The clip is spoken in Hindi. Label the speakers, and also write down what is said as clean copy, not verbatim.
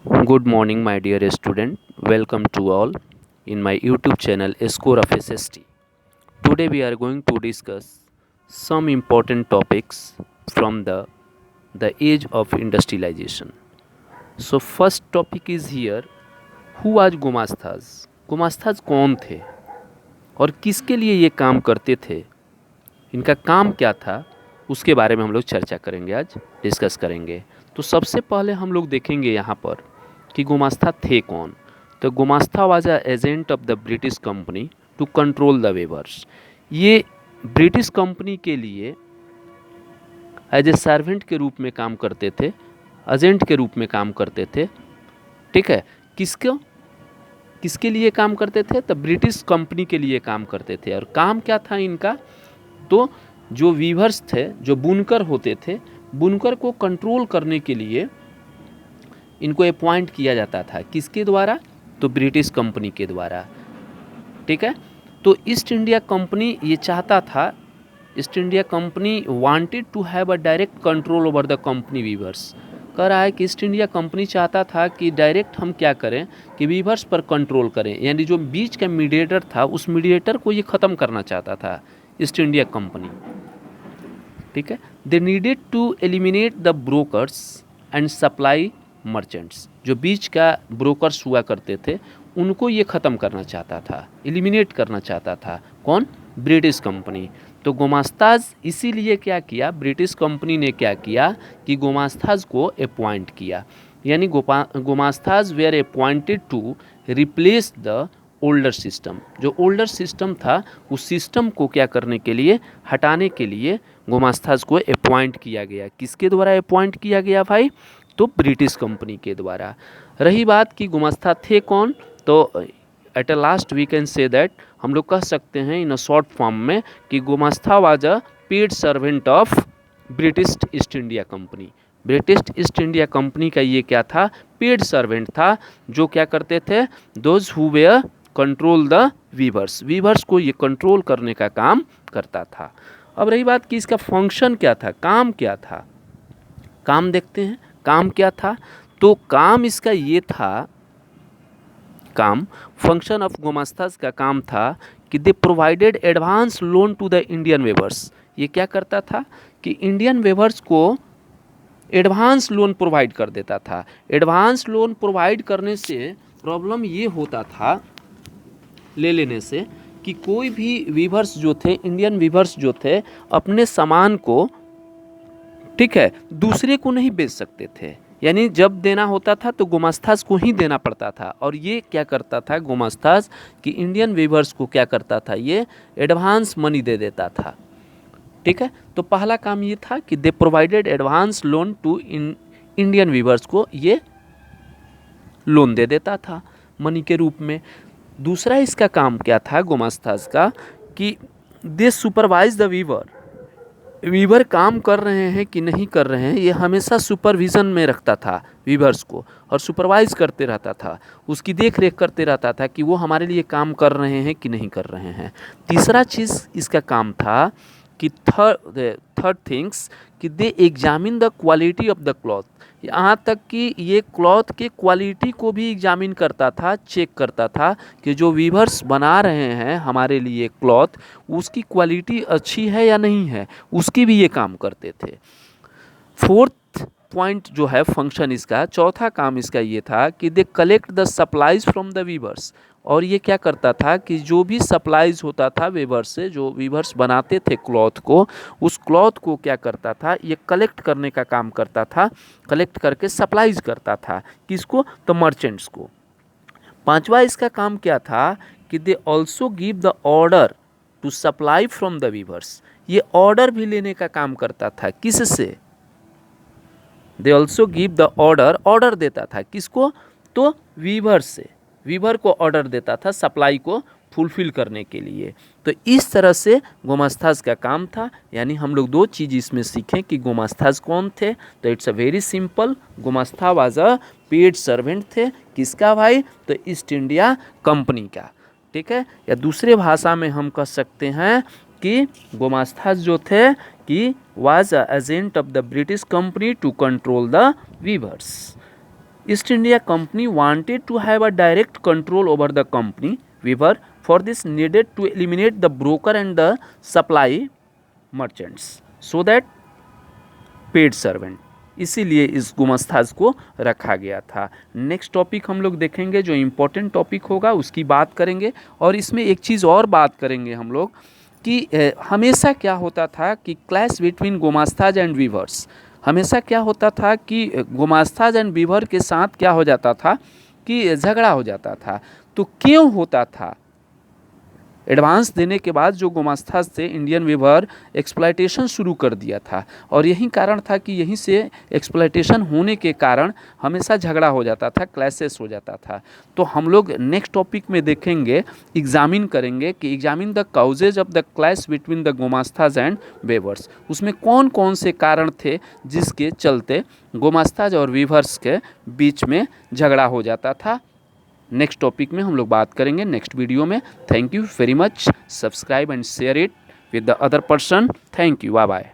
Speaker 1: Good morning, my dear student. Welcome to all in my YouTube channel Score of SST. Today we are going to discuss some important topics from the age of industrialization. So first topic is here, who was गुमास्ताज? गुमास्ताज कौन थे और किसके लिए ये काम करते थे? इनका काम क्या था? उसके बारे में हम लोग चर्चा करेंगे, आज डिस्कस करेंगे। तो सबसे पहले हम लोग देखेंगे यहाँ पर कि गुमास्ता थे कौन। तो gumasta was a agent of the British company to control the weavers. ये ब्रिटिश कंपनी के लिए एज ए सर्वेंट के रूप में काम करते थे, एजेंट के रूप में काम करते थे। ठीक है, किसको किसके लिए काम करते थे? तो ब्रिटिश कंपनी के लिए काम करते थे। और काम क्या था इनका? तो जो वीवर्स थे, जो बुनकर होते थे, बुनकर को कंट्रोल करने के लिए इनको अपॉइंट किया जाता था। किसके द्वारा? तो ब्रिटिश कंपनी के द्वारा। ठीक है, तो ईस्ट इंडिया कंपनी ये चाहता था, East India Company wanted to have a direct control over the company weavers. कह रहा है कि ईस्ट इंडिया कंपनी चाहता था कि डायरेक्ट हम क्या करें कि वीवर्स पर कंट्रोल करें, यानी जो बीच का मीडिएटर था उस मीडिएटर को ये ख़त्म करना चाहता था ईस्ट इंडिया कंपनी। ठीक है, they needed to eliminate the brokers and supply merchants. जो बीच का ब्रोकर्स हुआ करते थे उनको ये ख़त्म करना चाहता था, एलिमिनेट करना चाहता था। कौन? British company. तो गुमास्ताज इसीलिए क्या किया, ब्रिटिश कंपनी ने क्या किया कि गुमास्ताज को अपॉइंट किया, यानी gumastas were appointed to replace the older system. जो ओल्डर सिस्टम था उस सिस्टम को क्या करने के लिए, हटाने के लिए गुमास्ताज को अपॉइंट किया गया। किसके द्वारा अपॉइंट किया गया भाई? तो ब्रिटिश कंपनी के द्वारा। रही बात कि गुमास्ता थे कौन, तो at a last we can say that, हम लोग कह सकते हैं इन अ शॉर्ट फॉर्म में कि gumasta was a paid servant of British East India company. British East India company का ये क्या था? पेड सर्वेंट था, जो क्या करते थे? Those who were control the weavers. Weavers को ये कंट्रोल करने का काम करता था। अब रही बात कि इसका फंक्शन क्या था, काम क्या था। काम देखते हैं, काम क्या था। तो काम इसका ये था, काम फंक्शन ऑफ गुमास्ताज का काम था कि they provided advance loan to the Indian weavers. ये क्या करता था कि इंडियन वेवर्स को एडवांस लोन प्रोवाइड कर देता था। एडवांस लोन प्रोवाइड करने से प्रॉब्लम ये होता था, ले लेने से, कि कोई भी वीवर्स जो थे, इंडियन वीवर्स जो थे, अपने सामान को, ठीक है, दूसरे को नहीं बेच सकते थे। यानी जब देना होता था तो गुमास्ताज को ही देना पड़ता था। और ये क्या करता था गुमास्ताज कि इंडियन वीवर्स को क्या करता था, ये एडवांस मनी दे देता था। ठीक है, तो पहला काम ये था कि they provided advance loan to Indian weavers को ये लोन दे देता था मनी के रूप में। दूसरा इसका काम क्या था गुमास्ताज का कि दे सुपरवाइज द वीवर। वीवर काम कर रहे हैं कि नहीं कर रहे हैं, ये हमेशा सुपरविज़न में रखता था वीवर्स को, और सुपरवाइज करते रहता था, उसकी देख रेख करते रहता था कि वो हमारे लिए काम कर रहे हैं कि नहीं कर रहे हैं। तीसरा चीज़ इसका काम था कि थर्ड थिंग्स कि they examine the quality of the cloth. यहाँ तक कि ये क्लॉथ के क्वालिटी को भी एग्जामिन करता था, चेक करता था कि जो वीवर्स बना रहे हैं हमारे लिए क्लॉथ, उसकी क्वालिटी अच्छी है या नहीं है, उसकी भी ये काम करते थे। फोर्थ पॉइंट जो है फंक्शन इसका, चौथा काम इसका ये था कि they collect the supplies from the weavers. और ये क्या करता था कि जो भी सप्लाईज होता था वीवर्स से, जो वीवर्स बनाते थे क्लॉथ को, उस क्लॉथ को क्या करता था, ये कलेक्ट करने का काम करता था, कलेक्ट करके सप्लाईज करता था। किसको? तो मर्चेंट्स को। पांचवा इसका काम क्या था कि they also give the order to supply from the weavers. ये ऑर्डर भी लेने का काम करता था। किससे? They also give the order, order देता था किसको? तो वीवर से, वीवर को ऑर्डर देता था सप्लाई को फुलफिल करने के लिए। तो इस तरह से गुमास्ताज का काम था। यानी हम लोग दो चीज़ इसमें सीखें कि गुमास्ताज कौन थे। तो it's a very simple, gumasta was a paid servant थे। किसका भाई? तो ईस्ट इंडिया कंपनी का। ठीक है, या दूसरे भाषा में हम कह सकते हैं कि गुमास्ताज जो थे कि was a agent of the British company to control the weavers. East India Company wanted to have a direct control over the company weaver. For this needed to eliminate the broker and the supply merchants so that paid servant, इसीलिए इस गुमस्ताज को रखा गया था। नेक्स्ट टॉपिक हम लोग देखेंगे, जो इम्पोर्टेंट टॉपिक होगा उसकी बात करेंगे। और इसमें एक चीज़ और बात करेंगे हम लोग कि हमेशा क्या होता था कि क्लैश बिटवीन गुमास्ताज एंड वीवर्स, हमेशा क्या होता था कि गुमास्ताज एंड वीवर के साथ क्या हो जाता था कि झगड़ा हो जाता था। तो क्यों होता था? एडवांस देने के बाद जो गुमास्ता से इंडियन वीवर एक्सप्लॉयटेशन शुरू कर दिया था, और यही कारण था कि यहीं से एक्सप्लॉयटेशन होने के कारण हमेशा झगड़ा हो जाता था, क्लैशेस हो जाता था। तो हम लोग नेक्स्ट टॉपिक में देखेंगे, एग्जामिन करेंगे कि examine the causes of the clash between the gumastas and weavers, उसमें कौन कौन से कारण थे जिसके चलते गुमास्ताज और वीवर्स के बीच में झगड़ा हो जाता था। नेक्स्ट टॉपिक में हम लोग बात करेंगे नेक्स्ट वीडियो में। Thank you very much, subscribe and share it with the other person. Thank you, bye bye.